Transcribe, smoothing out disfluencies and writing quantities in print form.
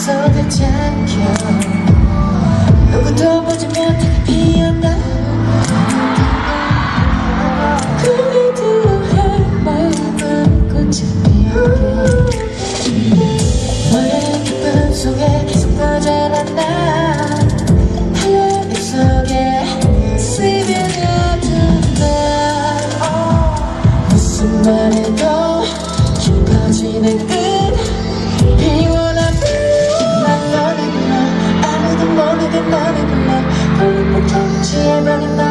쏟아지 않겨 누구도 보지 못하게 피어나 꿈이 두어할 마음은 꽃이 피어게 너의 기쁨 속에 계속 퍼져나나 하늘 속에 스며든 날 무슨 말해도 깊어지는 끝 피곤한 난 너를 불러 아무도 모르게 너를 불러 불빛 켜고 취해버린 너